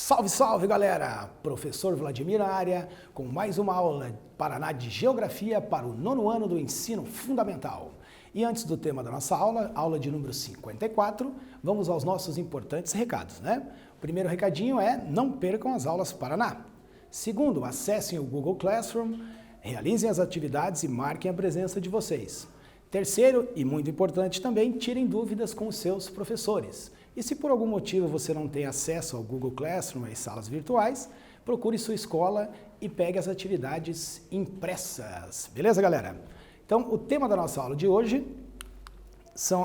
Salve, salve, galera! Professor Vladimir na área, com mais uma aula Paraná de Geografia para o 9º ano do Ensino Fundamental. E antes do tema da nossa aula, aula de número 54, vamos aos nossos importantes recados, né? O primeiro recadinho é: não percam as aulas Paraná. Segundo, acessem o Google Classroom, realizem as atividades e marquem a presença de vocês. Terceiro, e muito importante também, tirem dúvidas com os seus professores. E se por algum motivo você não tem acesso ao Google Classroom, às salas virtuais, procure sua escola e pegue as atividades impressas. Beleza, galera? Então, o tema da nossa aula de hoje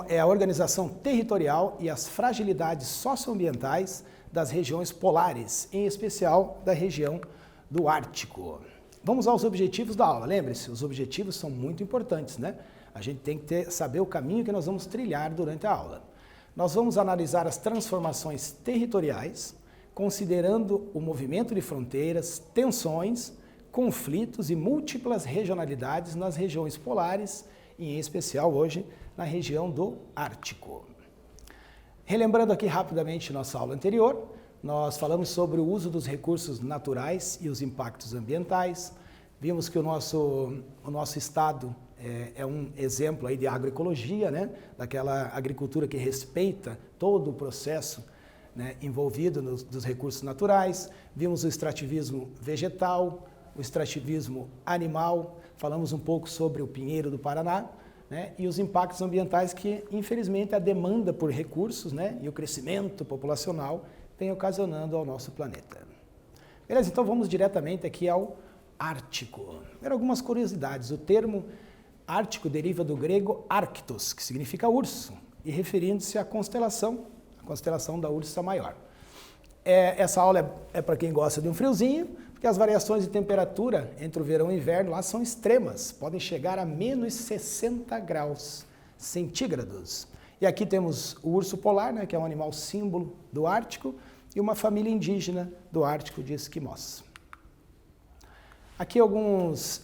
é a organização territorial e as fragilidades socioambientais das regiões polares, em especial da região do Ártico. Vamos aos objetivos da aula. Lembre-se, os objetivos são muito importantes, né? A gente tem que saber o caminho que nós vamos trilhar durante a aula. Nós vamos analisar as transformações territoriais, considerando o movimento de fronteiras, tensões, conflitos e múltiplas regionalidades nas regiões polares, e em especial hoje na região do Ártico. Relembrando aqui rapidamente nossa aula anterior, nós falamos sobre o uso dos recursos naturais e os impactos ambientais. Vimos que o nosso estado é um exemplo aí de agroecologia, né? Daquela agricultura que respeita todo o processo, né, envolvido dos recursos naturais. Vimos o extrativismo vegetal, o extrativismo animal, falamos um pouco sobre o pinheiro do Paraná, né, e os impactos ambientais que, infelizmente, a demanda por recursos, né, e o crescimento populacional vem ocasionando ao nosso planeta. Beleza? Então vamos diretamente aqui ao Ártico. Algumas curiosidades. O termo Ártico deriva do grego Arctos, que significa urso, e referindo-se à constelação da Ursa Maior. Essa aula é para quem gosta de um friozinho, porque as variações de temperatura entre o verão e o inverno lá são extremas, podem chegar a menos 60 graus centígrados. E aqui temos o urso polar, né, que é um animal símbolo do Ártico, e uma família indígena do Ártico de esquimós. Aqui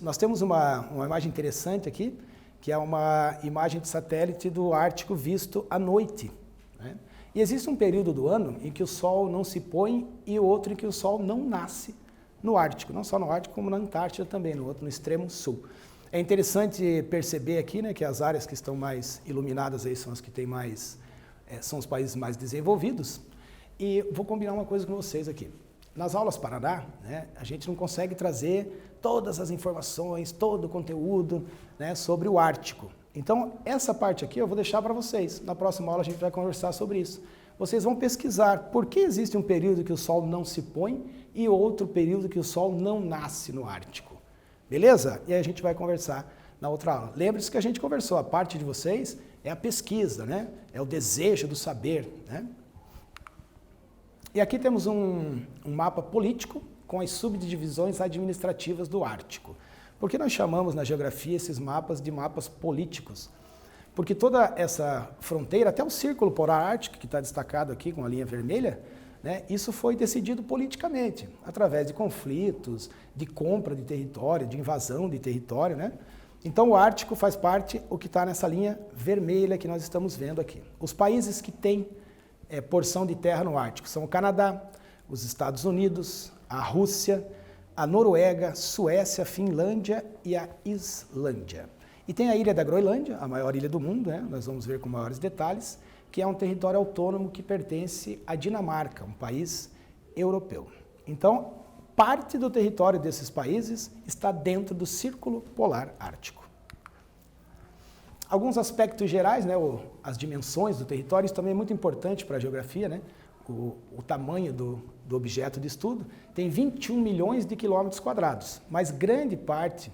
nós temos uma imagem interessante aqui, que é uma imagem de satélite do Ártico visto à noite, né? E existe um período do ano em que o Sol não se põe e outro em que o Sol não nasce no Ártico, não só no Ártico como na Antártida também, no extremo sul. É interessante perceber aqui, né, que as áreas que estão mais iluminadas aí são as que têm são os países mais desenvolvidos. E vou combinar uma coisa com vocês aqui. Nas aulas Paraná, né, a gente não consegue trazer todas as informações, todo o conteúdo, né, sobre o Ártico. Então, essa parte aqui eu vou deixar para vocês. Na próxima aula a gente vai conversar sobre isso. Vocês vão pesquisar por que existe um período que o Sol não se põe e outro período que o Sol não nasce no Ártico. Beleza? E aí a gente vai conversar na outra aula. Lembre-se que a gente conversou, a parte de vocês é a pesquisa, né? É o desejo do saber, né? E aqui temos um mapa político com as subdivisões administrativas do Ártico. Por que nós chamamos na geografia esses mapas de mapas políticos? Porque toda essa fronteira, até o Círculo Polar Ártico, que está destacado aqui com a linha vermelha, né, isso foi decidido politicamente, através de conflitos, de compra de território, de invasão de território, né? Então o Ártico faz parte, o que está nessa linha vermelha que nós estamos vendo aqui. Os países que têm porção de terra no Ártico são o Canadá, os Estados Unidos, a Rússia, a Noruega, Suécia, Finlândia e a Islândia. E tem a ilha da Groenlândia, a maior ilha do mundo, né? Nós vamos ver com maiores detalhes, que é um território autônomo que pertence à Dinamarca, um país europeu. Então, parte do território desses países está dentro do Círculo Polar Ártico. Alguns aspectos gerais, né, as dimensões do território, isso também é muito importante para a geografia, né? O tamanho do objeto de estudo tem 21 milhões de quilômetros quadrados, mas grande parte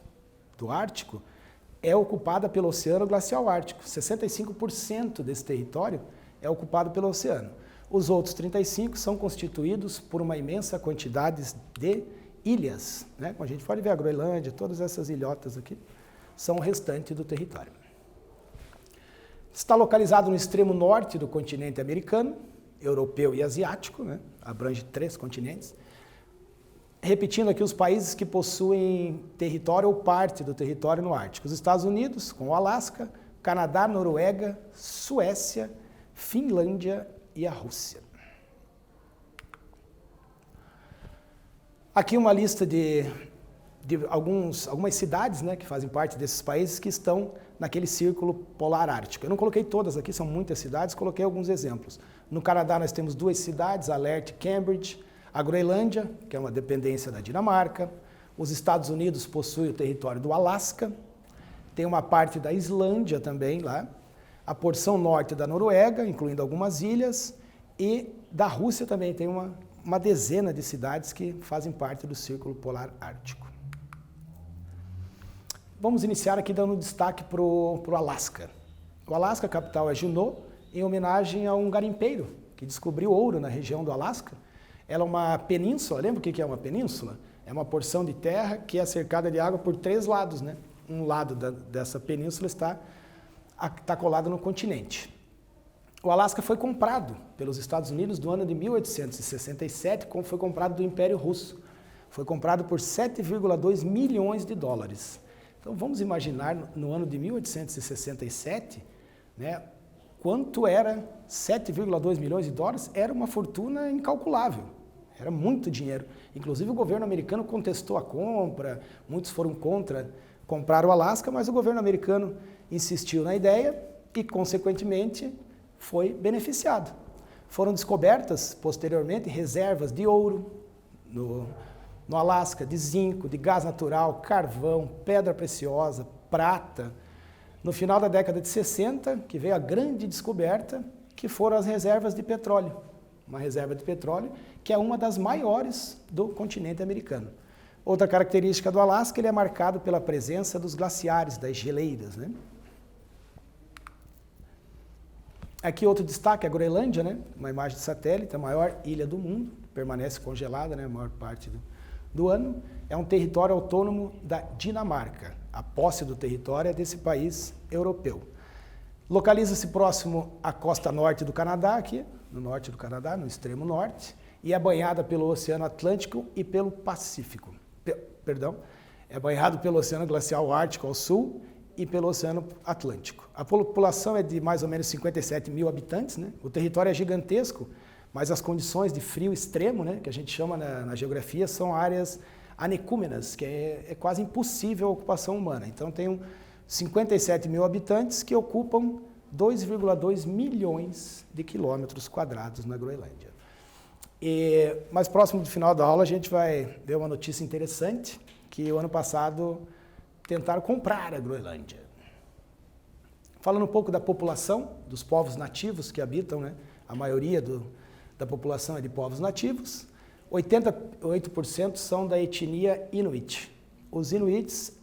do Ártico é ocupada pelo Oceano Glacial Ártico. 65% desse território é ocupado pelo oceano. Os outros 35% são constituídos por uma imensa quantidade de ilhas, né? Como a gente pode ver, a Groenlândia, todas essas ilhotas aqui, são o restante do território. Está localizado no extremo norte do continente americano, europeu e asiático, né? Abrange 3 continentes. Repetindo aqui os países que possuem território ou parte do território no Ártico. Os Estados Unidos, com o Alasca, Canadá, Noruega, Suécia, Finlândia e a Rússia. Aqui uma lista de algumas cidades, né, que fazem parte desses países que estão naquele círculo polar ártico. Eu não coloquei todas aqui, são muitas cidades, coloquei alguns exemplos. No Canadá nós temos 2 cidades, Alert e Cambridge. A Groenlândia, que é uma dependência da Dinamarca. Os Estados Unidos possuem o território do Alasca. Tem uma parte da Islândia também lá. A porção norte da Noruega, incluindo algumas ilhas. E da Rússia também tem uma dezena de cidades que fazem parte do Círculo Polar Ártico. Vamos iniciar aqui dando destaque para o Alasca. O Alasca, a capital é Juneau, em homenagem a um garimpeiro que descobriu ouro na região do Alasca. Ela é uma península, lembra o que é uma península? É uma porção de terra que é cercada de água por 3 lados, né? Um lado dessa península está colado no continente. O Alasca foi comprado pelos Estados Unidos no ano de 1867, como foi comprado do Império Russo. Foi comprado por 7,2 milhões de dólares. Então vamos imaginar no ano de 1867, né, quanto era 7,2 milhões de dólares? Era uma fortuna incalculável, era muito dinheiro. Inclusive o governo americano contestou a compra, muitos foram contra comprar o Alasca, mas o governo americano insistiu na ideia e, consequentemente, foi beneficiado. Foram descobertas, posteriormente, reservas de ouro no Alasca, de zinco, de gás natural, carvão, pedra preciosa, prata. No final da década de 60, que veio a grande descoberta, que foram as reservas de petróleo. Uma reserva de petróleo que é uma das maiores do continente americano. Outra característica do Alasca, ele é marcado pela presença dos glaciares, das geleiras, né? Aqui outro destaque, a Groenlândia, né? Uma imagem de satélite, a maior ilha do mundo, permanece congelada, né? A maior parte do ano. É um território autônomo da Dinamarca. A posse do território é desse país europeu. Localiza-se próximo à costa norte do Canadá, aqui, no norte do Canadá, no extremo norte, e é banhada pelo Oceano Atlântico e pelo Pacífico. É banhado pelo Oceano Glacial Ártico ao sul e pelo Oceano Atlântico. A população é de mais ou menos 57 mil habitantes, né? O território é gigantesco, mas as condições de frio extremo, né, que a gente chama na geografia, são áreas anecúmenas, que é quase impossível a ocupação humana. Então tem 57 mil habitantes que ocupam 2,2 milhões de quilômetros quadrados na Groenlândia. E mais próximo do final da aula a gente vai ver uma notícia interessante, que o ano passado tentaram comprar a Groenlândia. Falando um pouco da população, dos povos nativos que habitam, né? A maioria da população é de povos nativos. 88% são da etnia Inuit. Os Inuits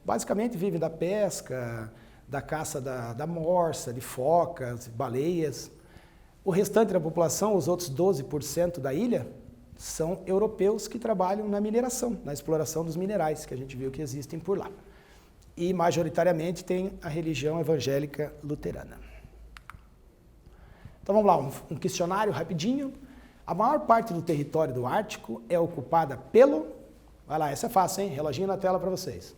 basicamente vivem da pesca, da caça da morsa, de focas, baleias. O restante da população, os outros 12% da ilha, são europeus que trabalham na mineração, na exploração dos minerais, que a gente viu que existem por lá. E, majoritariamente, tem a religião evangélica luterana. Então, vamos lá, um questionário rapidinho. A maior parte do território do Ártico é ocupada pelo... Vai lá, essa é fácil, hein? Reloginho na tela para vocês.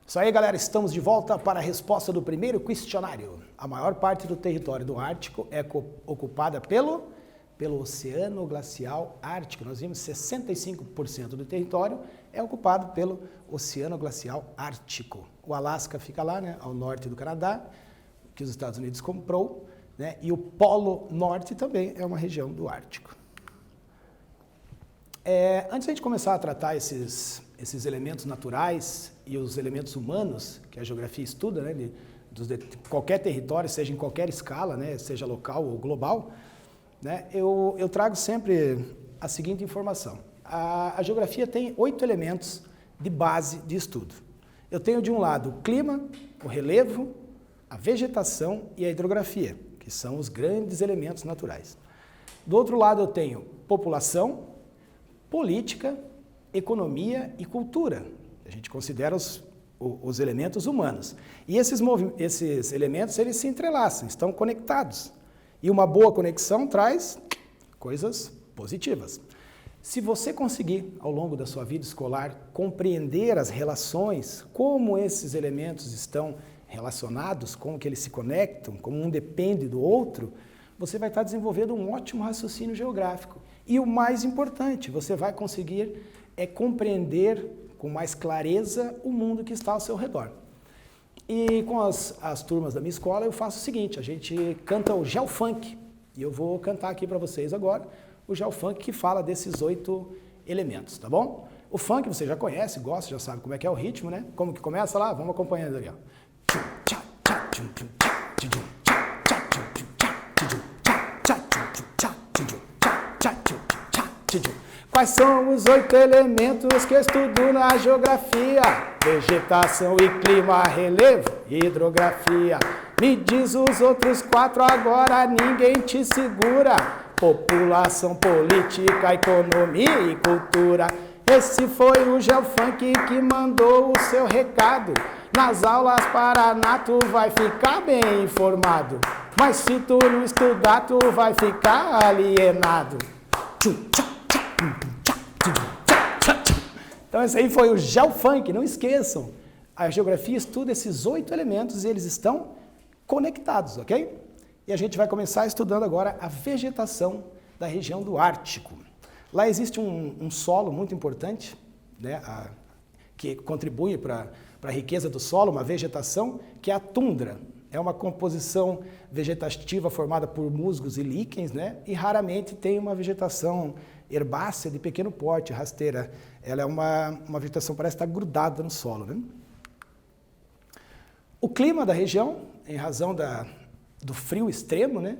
Isso aí, galera, estamos de volta para a resposta do primeiro questionário. A maior parte do território do Ártico é ocupada pelo Oceano Glacial Ártico. Nós vimos 65% do território é ocupado pelo Oceano Glacial Ártico. O Alasca fica lá, né, ao norte do Canadá, que os Estados Unidos comprou, né, e o Polo Norte também é uma região do Ártico. Antes de a gente começar a tratar esses elementos naturais e os elementos humanos que a geografia estuda, né, de qualquer território, seja em qualquer escala, né, seja local ou global, né, eu trago sempre a seguinte informação. A geografia tem 8 elementos de base de estudo. Eu tenho de um lado o clima, o relevo, a vegetação e a hidrografia, que são os grandes elementos naturais. Do outro lado eu tenho população, política, economia e cultura. A gente considera os elementos humanos. E esses elementos, eles se entrelaçam, estão conectados. E uma boa conexão traz coisas positivas. Se você conseguir, ao longo da sua vida escolar, compreender as relações, como esses elementos estão relacionados, como que eles se conectam, como um depende do outro, você vai estar desenvolvendo um ótimo raciocínio geográfico. E o mais importante, você vai conseguir compreender com mais clareza o mundo que está ao seu redor. E com as turmas da minha escola eu faço o seguinte, a gente canta o geofunk, e eu vou cantar aqui para vocês agora o geofunk que fala desses 8 elementos, tá bom? O funk você já conhece, gosta, já sabe como é que é o ritmo, né? Como que começa lá? Vamos acompanhando ali, ó. Quais são os 8 elementos que eu estudo na geografia? Vegetação e clima, relevo e hidrografia. Me diz os outros 4 agora, ninguém te segura. População, política, economia e cultura. Esse foi o Geofunk que mandou o seu recado. Nas aulas Paraná tu vai ficar bem informado. Mas se tu não estudar, tu vai ficar alienado. Então esse aí foi o Geofunk, não esqueçam. A geografia estuda esses 8 elementos e eles estão conectados, ok? E a gente vai começar estudando agora a vegetação da região do Ártico. Lá existe um solo muito importante, né, que contribui para a riqueza do solo, uma vegetação, que é a tundra. É uma composição vegetativa formada por musgos e líquens, né, e raramente tem uma vegetação herbácea de pequeno porte, rasteira. Ela é uma vegetação que parece estar grudada no solo, né? O clima da região, em razão do frio extremo, né?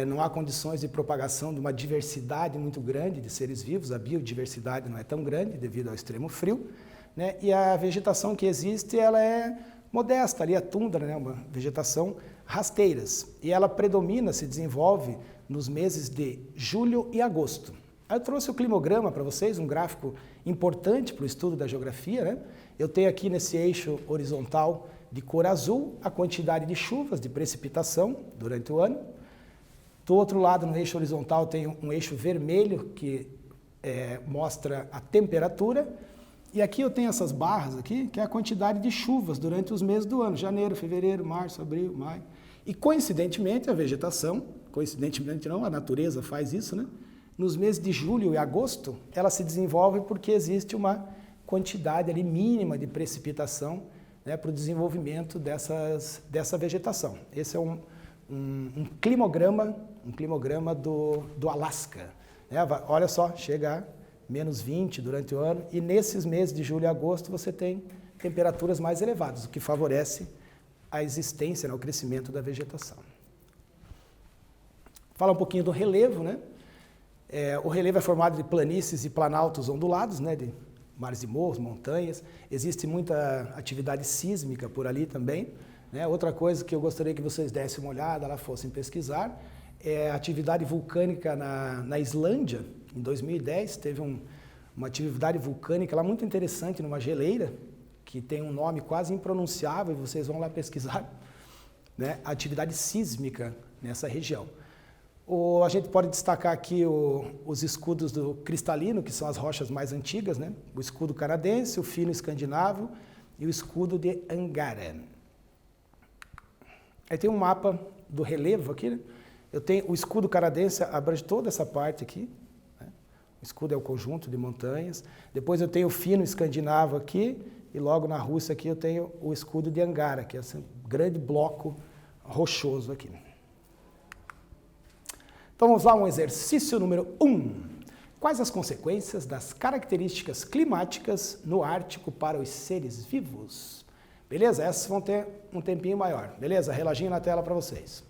Não há condições de propagação de uma diversidade muito grande de seres vivos, a biodiversidade não é tão grande devido ao extremo frio, né? E a vegetação que existe, ela é modesta, ali a tundra, né? Uma vegetação rasteiras, e ela predomina, se desenvolve nos meses de julho e agosto. Eu trouxe o climograma para vocês, um gráfico importante para o estudo da geografia, né? Eu tenho aqui nesse eixo horizontal de cor azul a quantidade de chuvas, de precipitação durante o ano. Do outro lado, no eixo horizontal, tem um eixo vermelho que mostra a temperatura. E aqui eu tenho essas barras aqui, que é a quantidade de chuvas durante os meses do ano, janeiro, fevereiro, março, abril, maio. E coincidentemente a vegetação, coincidentemente não, a natureza faz isso, né? Nos meses de julho e agosto, ela se desenvolve porque existe uma quantidade ali mínima de precipitação, né, para o desenvolvimento dessa vegetação. Esse é um climograma do Alasca. Né? Olha só, chega a menos 20 durante o ano, e nesses meses de julho e agosto você tem temperaturas mais elevadas, o que favorece a existência, né, o crescimento da vegetação. Fala um pouquinho do relevo, né? O relevo é formado de planícies e planaltos ondulados, né, de mares e morros, montanhas. Existe muita atividade sísmica por ali também, né? Outra coisa que eu gostaria que vocês dessem uma olhada, lá fossem pesquisar, é a atividade vulcânica na Islândia. Em 2010 teve uma atividade vulcânica lá muito interessante, numa geleira, que tem um nome quase impronunciável, vocês vão lá pesquisar, né? A atividade sísmica nessa região. A gente pode destacar aqui os escudos do cristalino, que são as rochas mais antigas, né? O escudo canadense, o fino escandinavo e o escudo de Angara. Aí tem um mapa do relevo aqui, né? Eu tenho o escudo canadense, abrange toda essa parte aqui, né? O escudo é o conjunto de montanhas. Depois eu tenho o fino escandinavo aqui, e logo na Rússia aqui eu tenho o escudo de Angara, que é esse grande bloco rochoso aqui. Então vamos lá, um exercício número 1. Quais as consequências das características climáticas no Ártico para os seres vivos? Beleza? Essas vão ter um tempinho maior. Beleza? Reloginho na tela para vocês.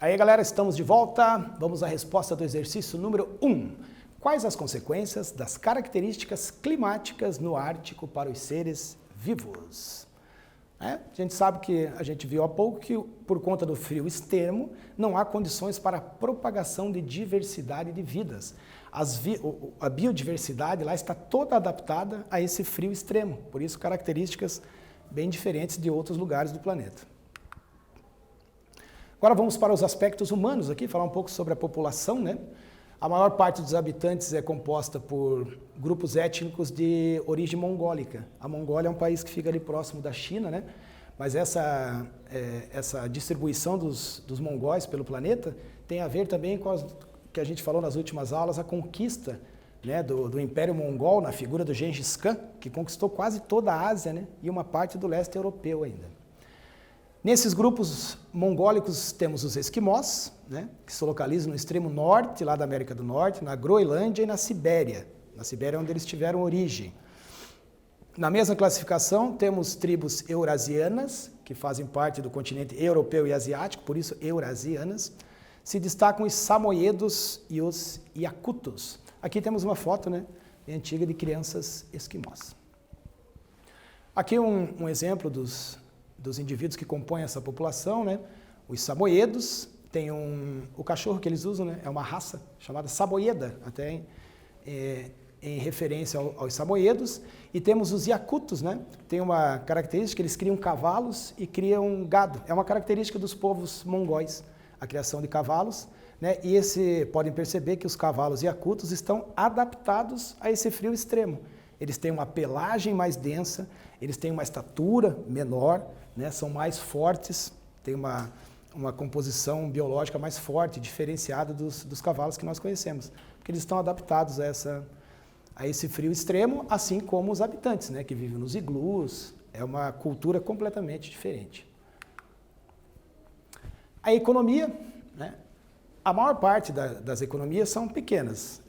Aí, galera, estamos de volta. Vamos à resposta do exercício número 1. Quais as consequências das características climáticas no Ártico para os seres vivos? A gente sabe que, a gente viu há pouco, que por conta do frio extremo, não há condições para a propagação de diversidade de vidas. A biodiversidade lá está toda adaptada a esse frio extremo, por isso características bem diferentes de outros lugares do planeta. Agora vamos para os aspectos humanos aqui, falar um pouco sobre a população, né? A maior parte dos habitantes é composta por grupos étnicos de origem mongólica. A Mongólia é um país que fica ali próximo da China, né? Mas essa distribuição dos mongóis pelo planeta tem a ver também com o que a gente falou nas últimas aulas, a conquista, né, do Império Mongol na figura do Gengis Khan, que conquistou quase toda a Ásia, né? E uma parte do leste europeu ainda. Nesses grupos mongólicos temos os esquimós, né, que se localizam no extremo norte, lá da América do Norte, na Groenlândia e na Sibéria. Na Sibéria é onde eles tiveram origem. Na mesma classificação temos tribos eurasianas, que fazem parte do continente europeu e asiático, por isso eurasianas. Se destacam os samoiedos e os iacutos. Aqui temos uma foto, né, antiga de crianças esquimós. Aqui um exemplo dos indivíduos que compõem essa população, né? Os samoiedos, tem o cachorro que eles usam, né? É uma raça chamada samoieda, até em referência aos samoiedos. E temos os iacutos, né? Tem uma característica, eles criam cavalos e criam gado. É uma característica dos povos mongóis, a criação de cavalos, né? E podem perceber que os cavalos iacutos estão adaptados a esse frio extremo. Eles têm uma pelagem mais densa, eles têm uma estatura menor, né, são mais fortes, têm uma composição biológica mais forte, diferenciada dos cavalos que nós conhecemos, porque eles estão adaptados a esse frio extremo, assim como os habitantes, né, que vivem nos iglus, é uma cultura completamente diferente. A economia, né, a maior parte das economias são pequenas,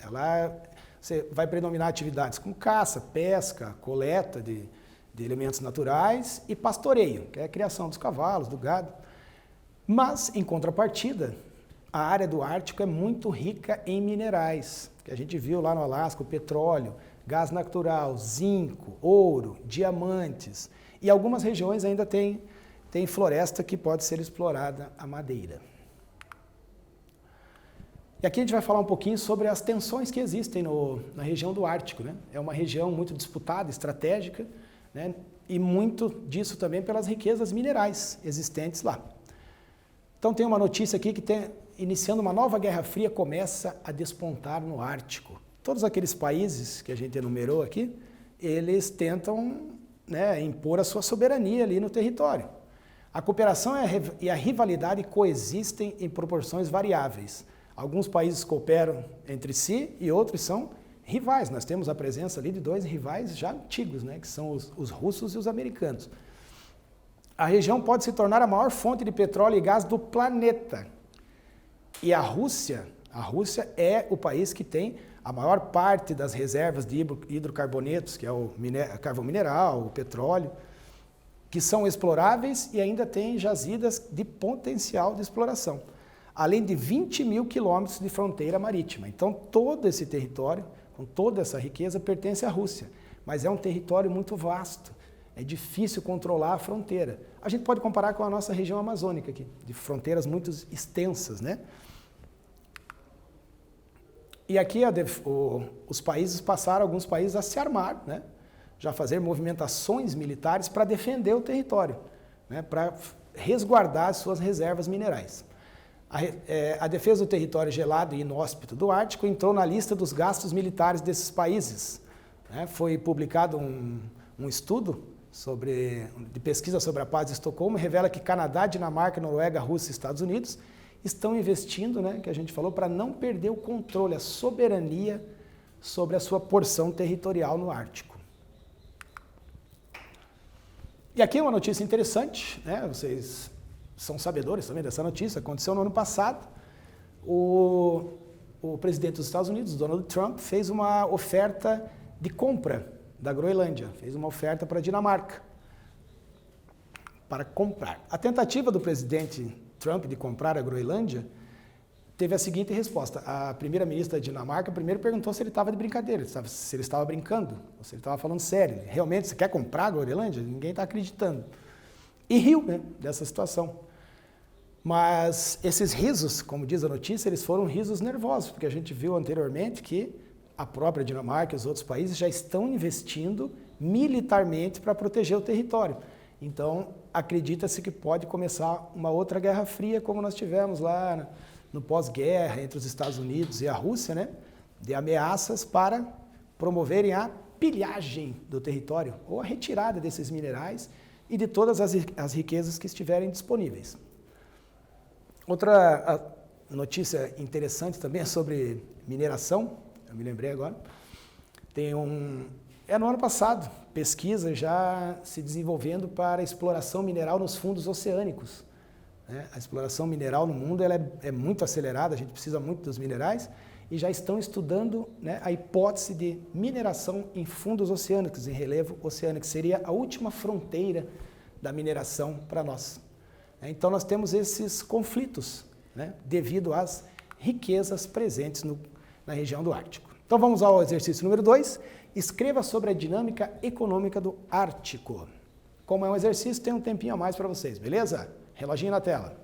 você vai predominar atividades como caça, pesca, coleta de elementos naturais e pastoreio, que é a criação dos cavalos, do gado. Mas, em contrapartida, a área do Ártico é muito rica em minerais, que a gente viu lá no Alasca, o petróleo, gás natural, zinco, ouro, diamantes. E algumas regiões ainda tem floresta que pode ser explorada a madeira. E aqui a gente vai falar um pouquinho sobre as tensões que existem na região do Ártico, né? É uma região muito disputada, estratégica, né? E muito disso também pelas riquezas minerais existentes lá. Então tem uma notícia aqui que iniciando uma nova Guerra Fria começa a despontar no Ártico. Todos aqueles países que a gente enumerou aqui, eles tentam, né, impor a sua soberania ali no território. A cooperação e a rivalidade coexistem em proporções variáveis. Alguns países cooperam entre si e outros são rivais. Nós temos a presença ali de dois rivais já antigos, né, que são os russos e os americanos. A região pode se tornar a maior fonte de petróleo e gás do planeta. E a Rússia é o país que tem a maior parte das reservas de hidrocarbonetos, que é o carvão mineral, o petróleo, que são exploráveis e ainda tem jazidas de potencial de exploração, além de 20 mil quilômetros de fronteira marítima. Então, todo esse território, com toda essa riqueza, pertence à Rússia, mas é um território muito vasto, é difícil controlar a fronteira. A gente pode comparar com a nossa região amazônica aqui, de fronteiras muito extensas, né? E aqui alguns países a se armar, né? Já fazer movimentações militares para defender o território, né? Para resguardar as suas reservas minerais. A defesa do território gelado e inóspito do Ártico entrou na lista dos gastos militares desses países. Né? Foi publicado um estudo de pesquisa sobre a paz de Estocolmo, revela que Canadá, Dinamarca, Noruega, Rússia e Estados Unidos estão investindo, né, que a gente falou, para não perder o controle, a soberania sobre a sua porção territorial no Ártico. E aqui é uma notícia interessante, né? Vocês são sabedores também dessa notícia, aconteceu no ano passado. O presidente dos Estados Unidos, Donald Trump, fez uma oferta de compra da Groenlândia, fez uma oferta para a Dinamarca, para comprar. A tentativa do presidente Trump de comprar a Groenlândia, teve a seguinte resposta. A primeira-ministra da Dinamarca primeiro perguntou se ele estava de brincadeira, se ele estava brincando, ou se ele estava falando sério. Realmente, você quer comprar a Groenlândia? Ninguém está acreditando. E riu, né, dessa situação. Mas esses risos, como diz a notícia, eles foram risos nervosos, porque a gente viu anteriormente que a própria Dinamarca e os outros países já estão investindo militarmente para proteger o território. Então, acredita-se que pode começar uma outra Guerra Fria, como nós tivemos lá no pós-guerra entre os Estados Unidos e a Rússia, né, de ameaças para promoverem a pilhagem do território ou a retirada desses minerais e de todas as riquezas que estiverem disponíveis. Outra notícia interessante também é sobre mineração, eu me lembrei agora. No ano passado, pesquisa já se desenvolvendo para exploração mineral nos fundos oceânicos. A exploração mineral no mundo ela é muito acelerada, a gente precisa muito dos minerais, e já estão estudando, né, a hipótese de mineração em fundos oceânicos, em relevo oceânico, que seria a última fronteira da mineração para nós. Então nós temos esses conflitos, né, devido às riquezas presentes na região do Ártico. Então vamos ao exercício número 2. Escreva sobre a dinâmica econômica do Ártico. Como é um exercício, tem um tempinho a mais para vocês, beleza? Reloginho na tela.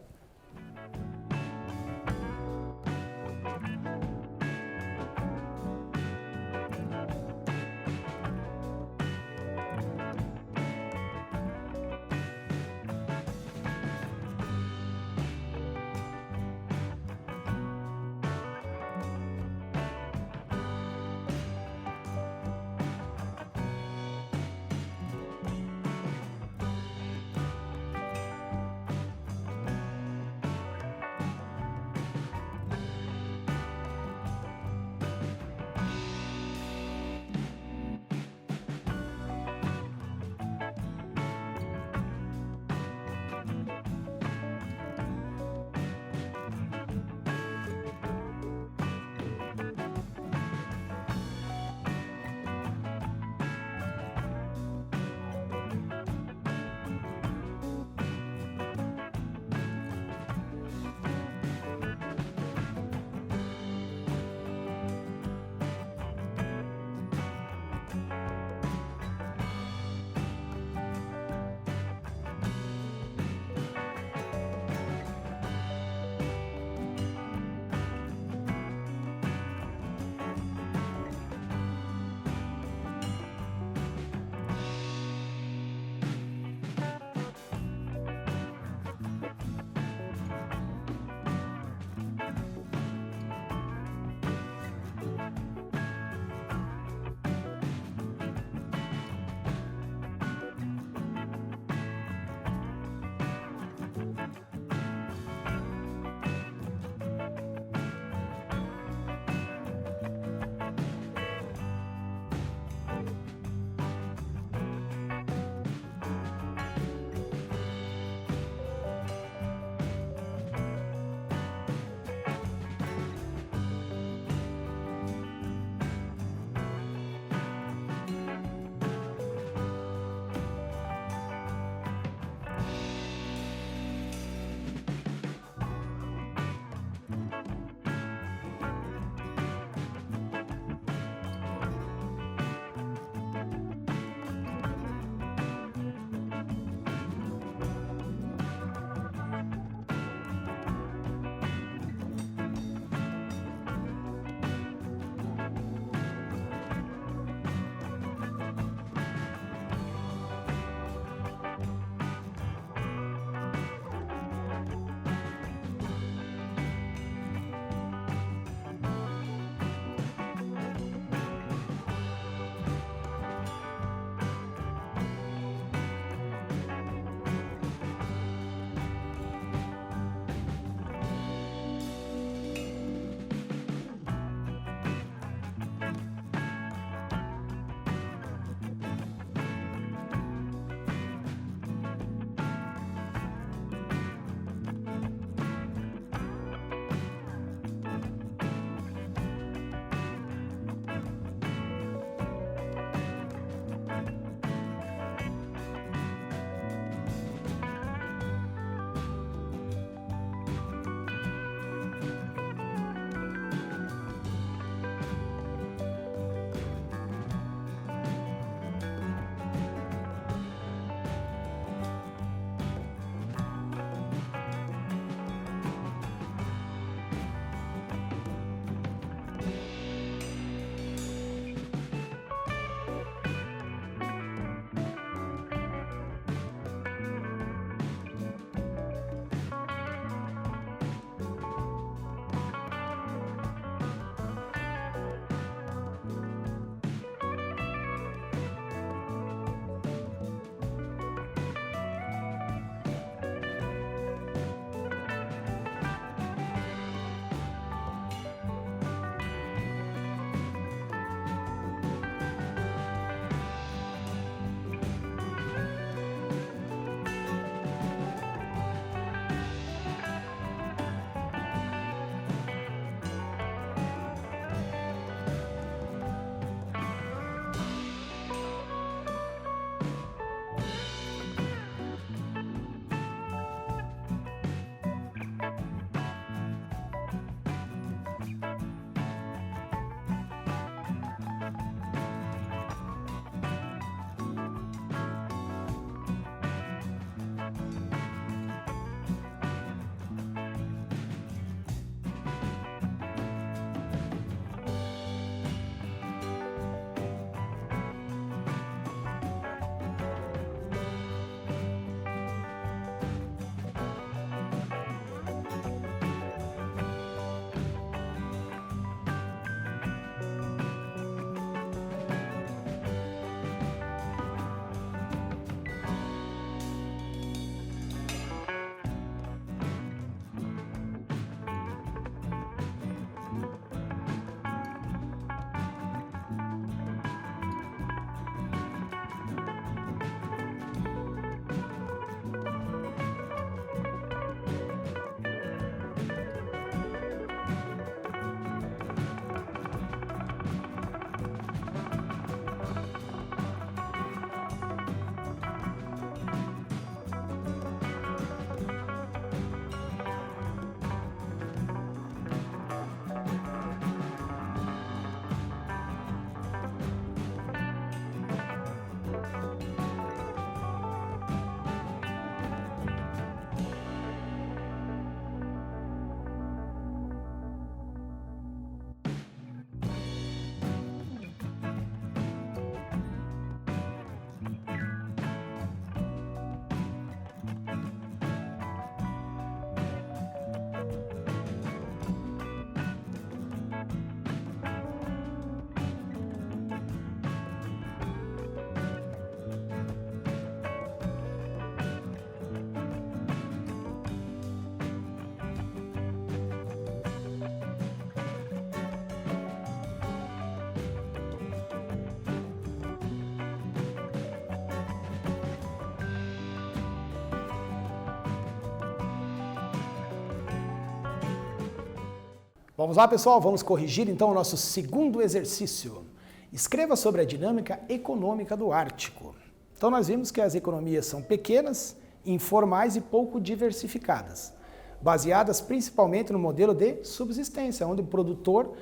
Vamos lá, pessoal, vamos corrigir então o nosso segundo exercício. Escreva sobre a dinâmica econômica do Ártico. Então nós vimos que as economias são pequenas, informais e pouco diversificadas, baseadas principalmente no modelo de subsistência, onde o produtor,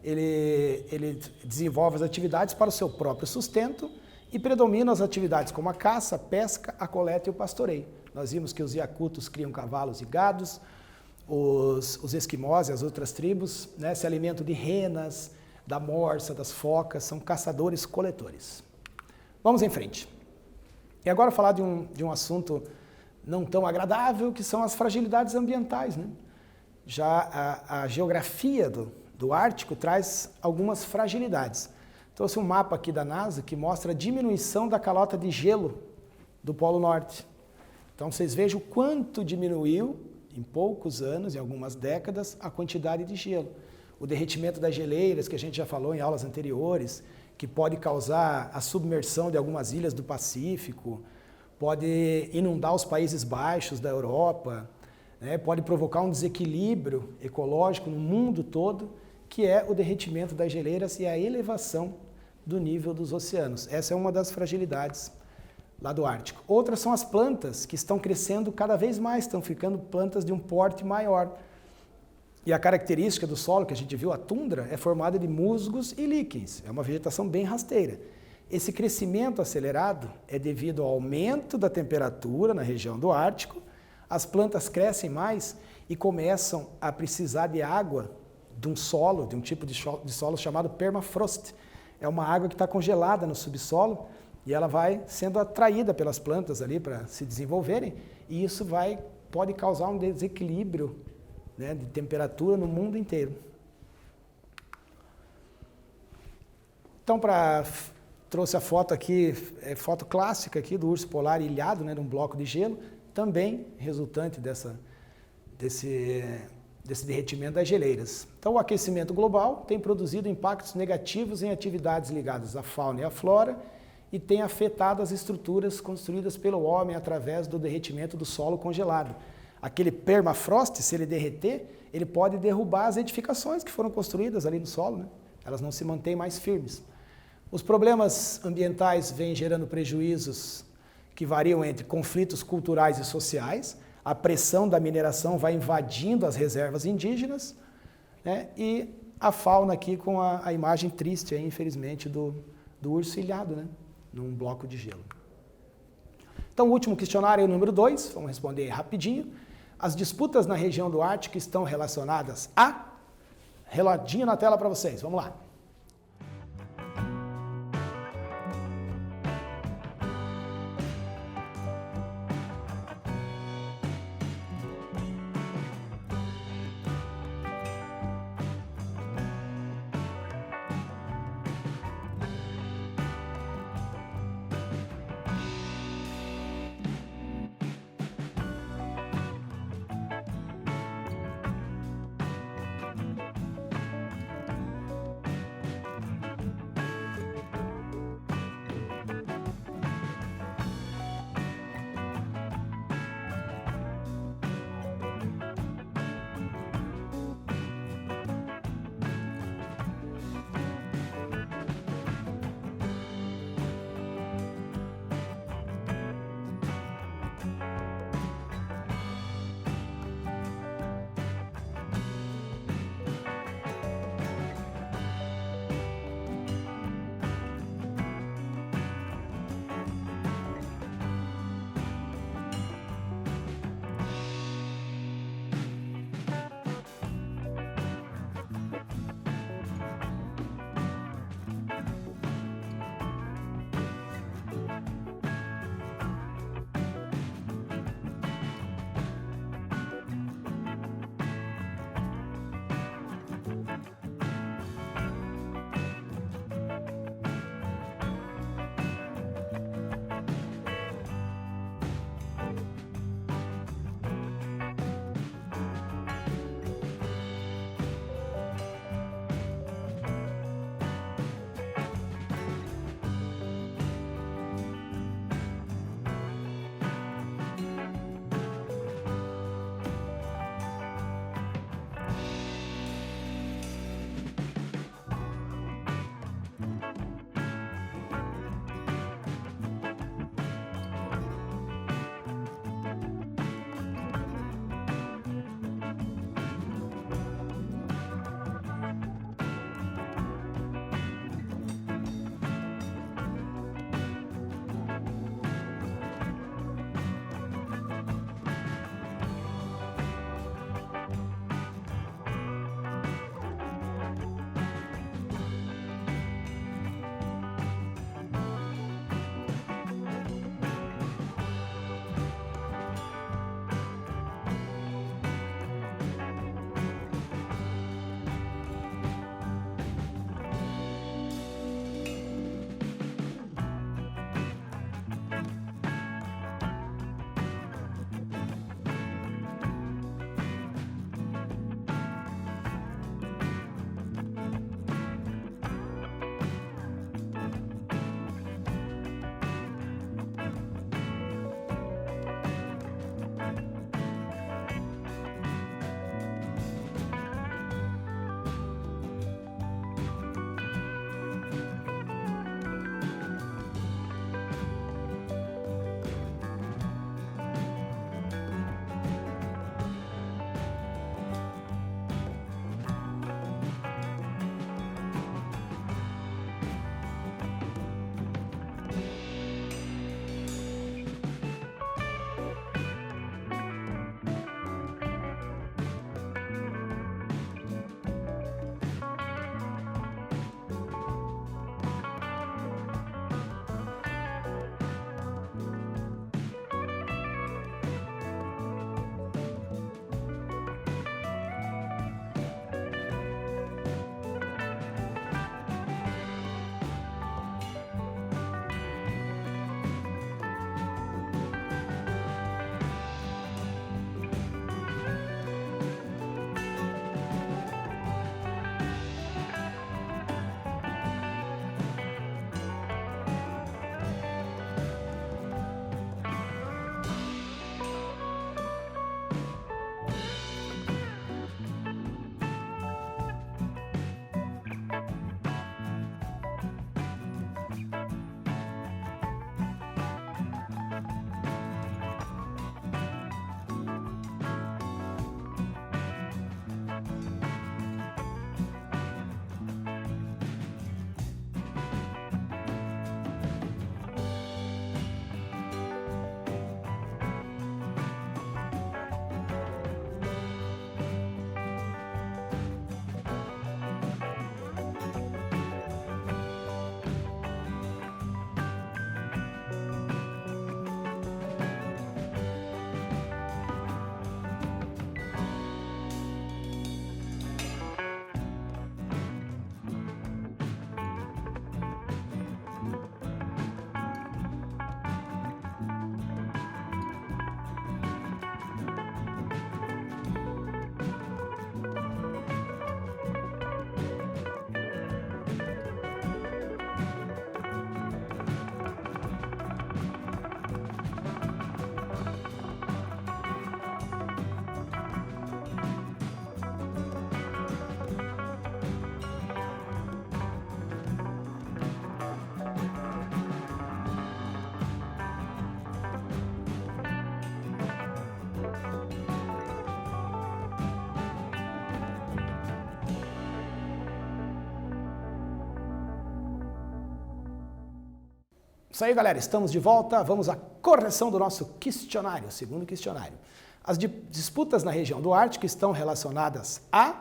ele desenvolve as atividades para o seu próprio sustento e predominam as atividades como a caça, a pesca, a coleta e o pastoreio. Nós vimos que os iacutos criam cavalos e gados, os esquimós e as outras tribos se alimentam de renas, da morsa, das focas, são caçadores-coletores. Vamos em frente. E agora falar de um assunto não tão agradável, que são as fragilidades ambientais. Já a geografia do Ártico traz algumas fragilidades. Trouxe um mapa aqui da NASA que mostra a diminuição da calota de gelo do Polo Norte. Então vocês vejam o quanto diminuiu em poucos anos, em algumas décadas, a quantidade de gelo. O derretimento das geleiras, que a gente já falou em aulas anteriores, que pode causar a submersão de algumas ilhas do Pacífico, pode inundar os Países Baixos da Europa, pode provocar um desequilíbrio ecológico no mundo todo, que é o derretimento das geleiras e a elevação do nível dos oceanos. Essa é uma das fragilidades lá do Ártico. Outras são as plantas, que estão crescendo cada vez mais, estão ficando plantas de um porte maior. E a característica do solo, que a gente viu, a tundra, é formada de musgos e líquens. É uma vegetação bem rasteira. Esse crescimento acelerado é devido ao aumento da temperatura na região do Ártico. As plantas crescem mais e começam a precisar de água de um solo, de um tipo de solo chamado permafrost. É uma água que está congelada no subsolo e ela vai sendo atraída pelas plantas ali para se desenvolverem, e isso pode causar um desequilíbrio de temperatura no mundo inteiro. Então, trouxe a foto aqui, foto clássica aqui do urso polar ilhado, num bloco de gelo, também resultante desse derretimento das geleiras. Então, o aquecimento global tem produzido impactos negativos em atividades ligadas à fauna e à flora e tem afetado as estruturas construídas pelo homem através do derretimento do solo congelado. Aquele permafrost, se ele derreter, ele pode derrubar as edificações que foram construídas ali no solo, Elas não se mantêm mais firmes. Os problemas ambientais vêm gerando prejuízos que variam entre conflitos culturais e sociais, a pressão da mineração vai invadindo as reservas indígenas, e a fauna aqui com a imagem triste, infelizmente, do urso ilhado, num bloco de gelo. Então, o último questionário é o número 2, vamos responder rapidinho. As disputas na região do Ártico estão relacionadas a... Reloginho na tela para vocês, vamos lá. Isso aí, galera, estamos de volta. Vamos à correção do nosso questionário, segundo questionário. As disputas na região do Ártico estão relacionadas a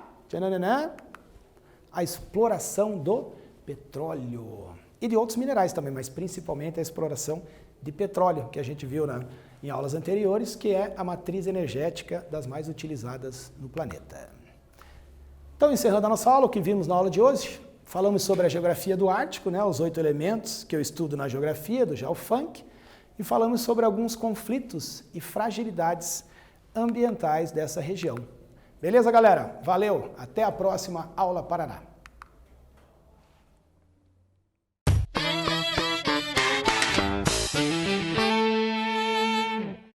exploração do petróleo e de outros minerais também, mas principalmente a exploração de petróleo, que a gente viu em aulas anteriores, que é a matriz energética das mais utilizadas no planeta. Então, encerrando a nossa aula, o que vimos na aula de hoje, falamos sobre a geografia do Ártico, os 8 elementos que eu estudo na geografia do GeoFunk, e falamos sobre alguns conflitos e fragilidades ambientais dessa região. Beleza, galera? Valeu! Até a próxima Aula Paraná!